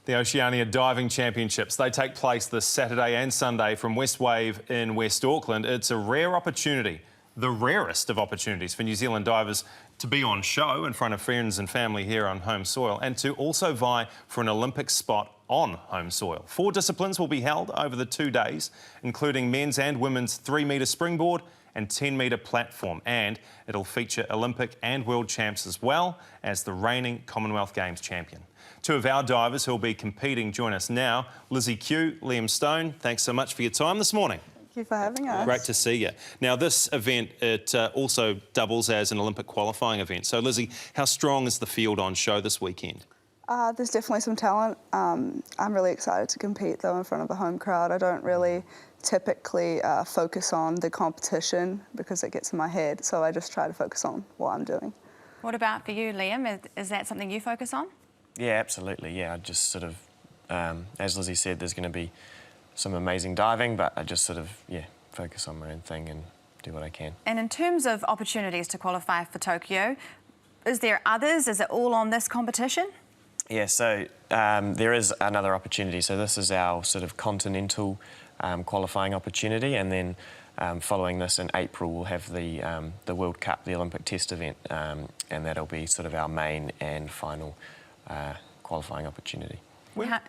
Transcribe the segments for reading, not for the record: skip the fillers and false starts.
The Oceania Diving Championships, they take place this Saturday and Sunday from West Wave in West Auckland. It's a rare opportunity, the rarest of opportunities for New Zealand divers to be on show in front of friends and family here on home soil and to also vie for an Olympic spot on home soil. 4 disciplines will be held over the 2 days, including men's and women's 3-metre springboard and 10-metre platform, and it'll feature Olympic and world champs as well as the reigning Commonwealth Games champion. 2 of our divers who'll be competing join us now. Lizzie Q, Liam Stone, thanks so much for your time this morning. Thank you for having us. Great to see you. Now, this event, it also doubles as an Olympic qualifying event. So, Lizzie, how strong is the field on show this weekend? There's definitely some talent. I'm really excited to compete, though, in front of a home crowd. I don't really typically focus on the competition because it gets in my head, so I just try to focus on what I'm doing. What about for you, Liam? Is that something you focus on? Yeah, absolutely. Yeah, I just sort of, as Lizzie said, there's going to be some amazing diving, but I just sort of, focus on my own thing and do what I can. And in terms of opportunities to qualify for Tokyo, is there others? Is it all on this competition? Yeah, so there is another opportunity. So this is our sort of continental qualifying opportunity, and then following this in April we'll have the World Cup, the Olympic test event, and that'll be sort of our main and final qualifying opportunity.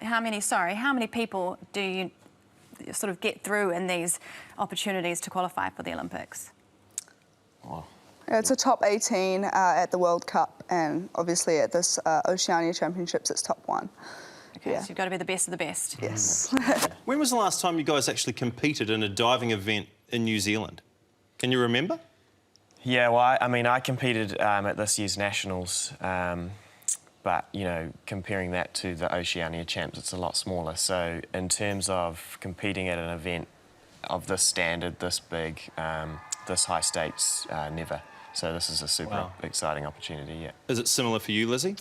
How many people do you sort of get through in these opportunities to qualify for the Olympics? Oh. It's a top 18 at the World Cup, and obviously at this Oceania Championships it's top 1. Okay, so you've got to be the best of the best. Yes. When was the last time you guys actually competed in a diving event in New Zealand? Can you remember? Yeah, well, I competed at this year's Nationals, but, you know, comparing that to the Oceania Champs, it's a lot smaller. So in terms of competing at an event of this standard, this big, this high stakes, never. So this is a super exciting opportunity, yeah. Is it similar for you, Lizzie?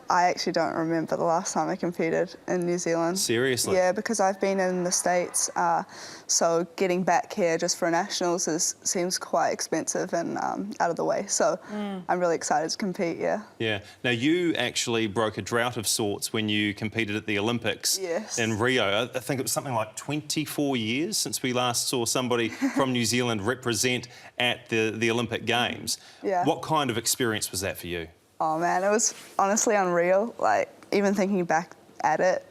I actually don't remember the last time I competed in New Zealand. Seriously? Yeah, because I've been in the States, so getting back here just for Nationals seems quite expensive and out of the way. So I'm really excited to compete, yeah. Yeah. Now, you actually broke a drought of sorts when you competed at the Olympics in Rio. I think it was something like 24 years since we last saw somebody from New Zealand represent at the Olympic Games. Yeah. What kind of experience was that for you? Oh man, it was honestly unreal. Like, even thinking back at it,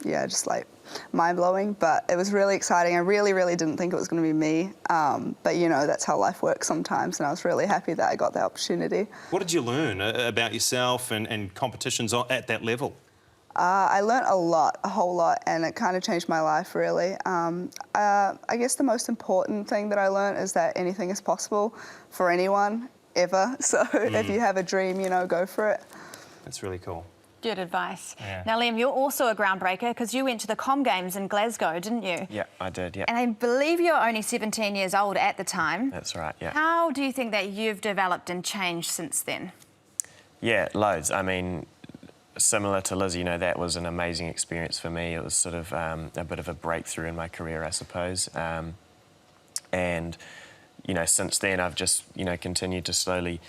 just like mind-blowing, but it was really exciting. I really didn't think it was going to be me, but you know, that's how life works sometimes, and I was really happy that I got the opportunity. What did you learn about yourself and competitions at that level? I learnt a whole lot, and it kind of changed my life, really. I guess the most important thing that I learnt is that anything is possible for anyone, ever. So if you have a dream, you know, go for it. That's really cool. Good advice. Yeah. Now, Liam, you're also a groundbreaker because you went to the Com Games in Glasgow, didn't you? Yeah, I did, yeah. And I believe you're only 17 years old at the time. That's right, yeah. How do you think that you've developed and changed since then? Yeah, loads. I mean, similar to Liz, you know, that was an amazing experience for me. It was sort of a bit of a breakthrough in my career, I suppose. And you know, since then I've just, you know, continued to slowly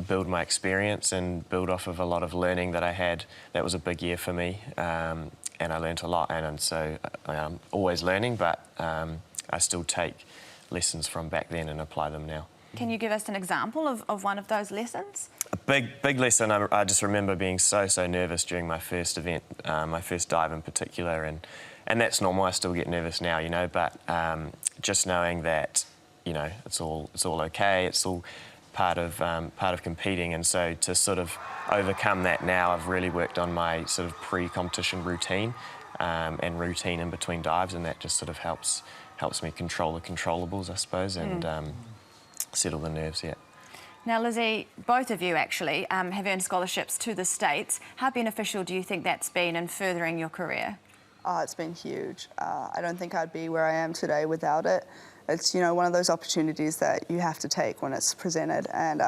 build my experience and build off of a lot of learning that I had. That was a big year for me, and I learnt a lot, and so I'm always learning, but I still take lessons from back then and apply them now. Can you give us an example of one of those lessons? A big lesson, I just remember being so nervous during my first event, my first dive in particular, and that's normal. I still get nervous now, you know, but just knowing that, you know, it's all okay. It's all part of competing, and so to sort of overcome that now, I've really worked on my sort of pre-competition routine and routine in between dives, and that just sort of helps me control the controllables, I suppose, and settle the nerves. Yeah. Now, Lizzie, both of you actually have earned scholarships to the States. How beneficial do you think that's been in furthering your career? It's been huge. I don't think I'd be where I am today without it. It's, you know, one of those opportunities that you have to take when it's presented, and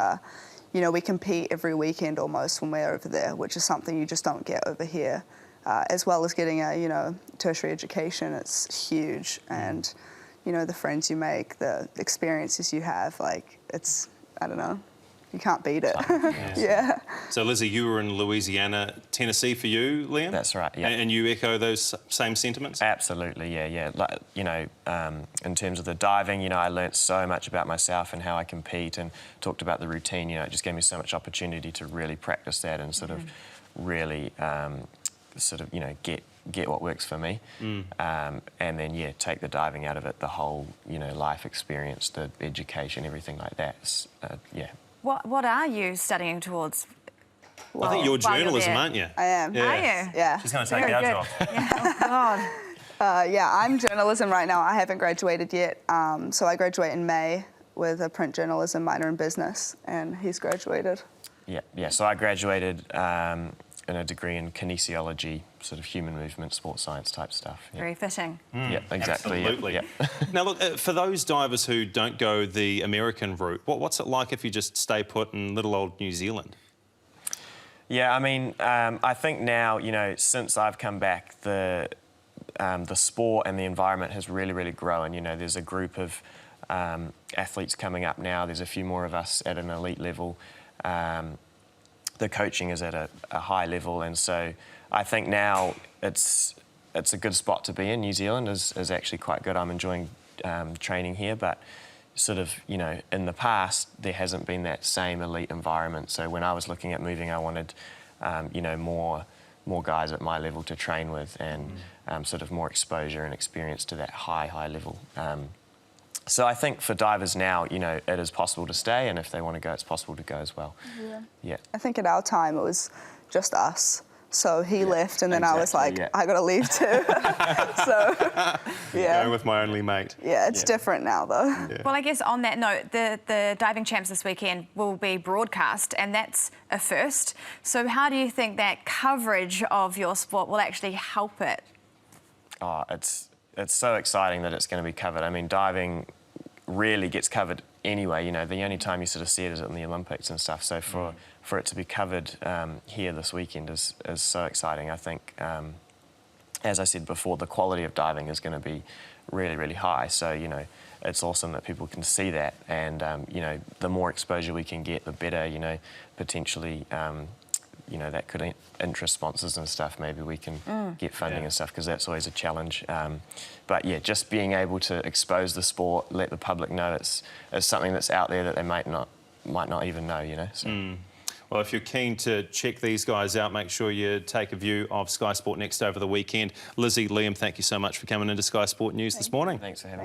you know, we compete every weekend almost when we're over there, which is something you just don't get over here. As well as getting a, you know, tertiary education, it's huge, and you know, the friends you make, the experiences you have, like, it's, I don't know. you can't beat it. Yeah. So, Lizzie, you were in Louisiana, Tennessee for you, Liam? That's right, yeah. And you echo those same sentiments? Absolutely, yeah. Like, you know, in terms of the diving, you know, I learnt so much about myself and how I compete, and talked about the routine. You know, it just gave me so much opportunity to really practice that and sort of really you know, get what works for me. And then, yeah, take the diving out of it, the whole, you know, life experience, the education, everything like that. Yeah. What are you studying towards? I think you're while journalism, there? aren't you? I am. Yeah. Are you? Yeah. She's going to take Very our good. job. Yeah. Oh, God. Yeah, I'm journalism right now. I haven't graduated yet. So I graduate in May with a print journalism minor in business, and he's graduated. Yeah. So I graduated in a degree in kinesiology, sort of human movement, sports science type stuff. Yeah. Very fitting. Yeah, exactly. Absolutely. Yeah. Now, look, for those divers who don't go the American route, what's it like if you just stay put in little old New Zealand? Yeah, I mean, I think now, you know, since I've come back, the sport and the environment has really grown. You know, there's a group of athletes coming up now. There's a few more of us at an elite level. The coaching is at a high level, and so I think now it's a good spot to be in. New Zealand is actually quite good. I'm enjoying training here, but sort of, you know, in the past there hasn't been that same elite environment. So when I was looking at moving, I wanted, you know, more guys at my level to train with, and sort of more exposure and experience to that high level. So I think for divers now, you know, it is possible to stay, and if they want to go, it's possible to go as well. Yeah. I think at our time it was just us. So he left, and then I was like, exactly, yeah. I got to leave too. So, yeah. Going with my only mate. Yeah, it's different now, though. Yeah. Well, I guess on that note, the diving champs this weekend will be broadcast, and that's a first. So how do you think that coverage of your sport will actually help it? Oh, it's so exciting that it's going to be covered. I mean, diving rarely gets covered anyway. You know, the only time you sort of see it is in the Olympics and stuff. So for it to be covered here this weekend is so exciting. I think, as I said before, the quality of diving is going to be really high. So, you know, it's awesome that people can see that, and you know, the more exposure we can get, the better. You know, potentially. You know, that could interest sponsors and stuff. Maybe we can get funding and stuff, because that's always a challenge. But yeah, just being able to expose the sport, let the public know it's something that's out there that they might not even know. You know. So. Well, if you're keen to check these guys out, make sure you take a view of Sky Sport Next over the weekend. Lizzie, Liam, thank you so much for coming into Sky Sport News this morning. Thanks for having me.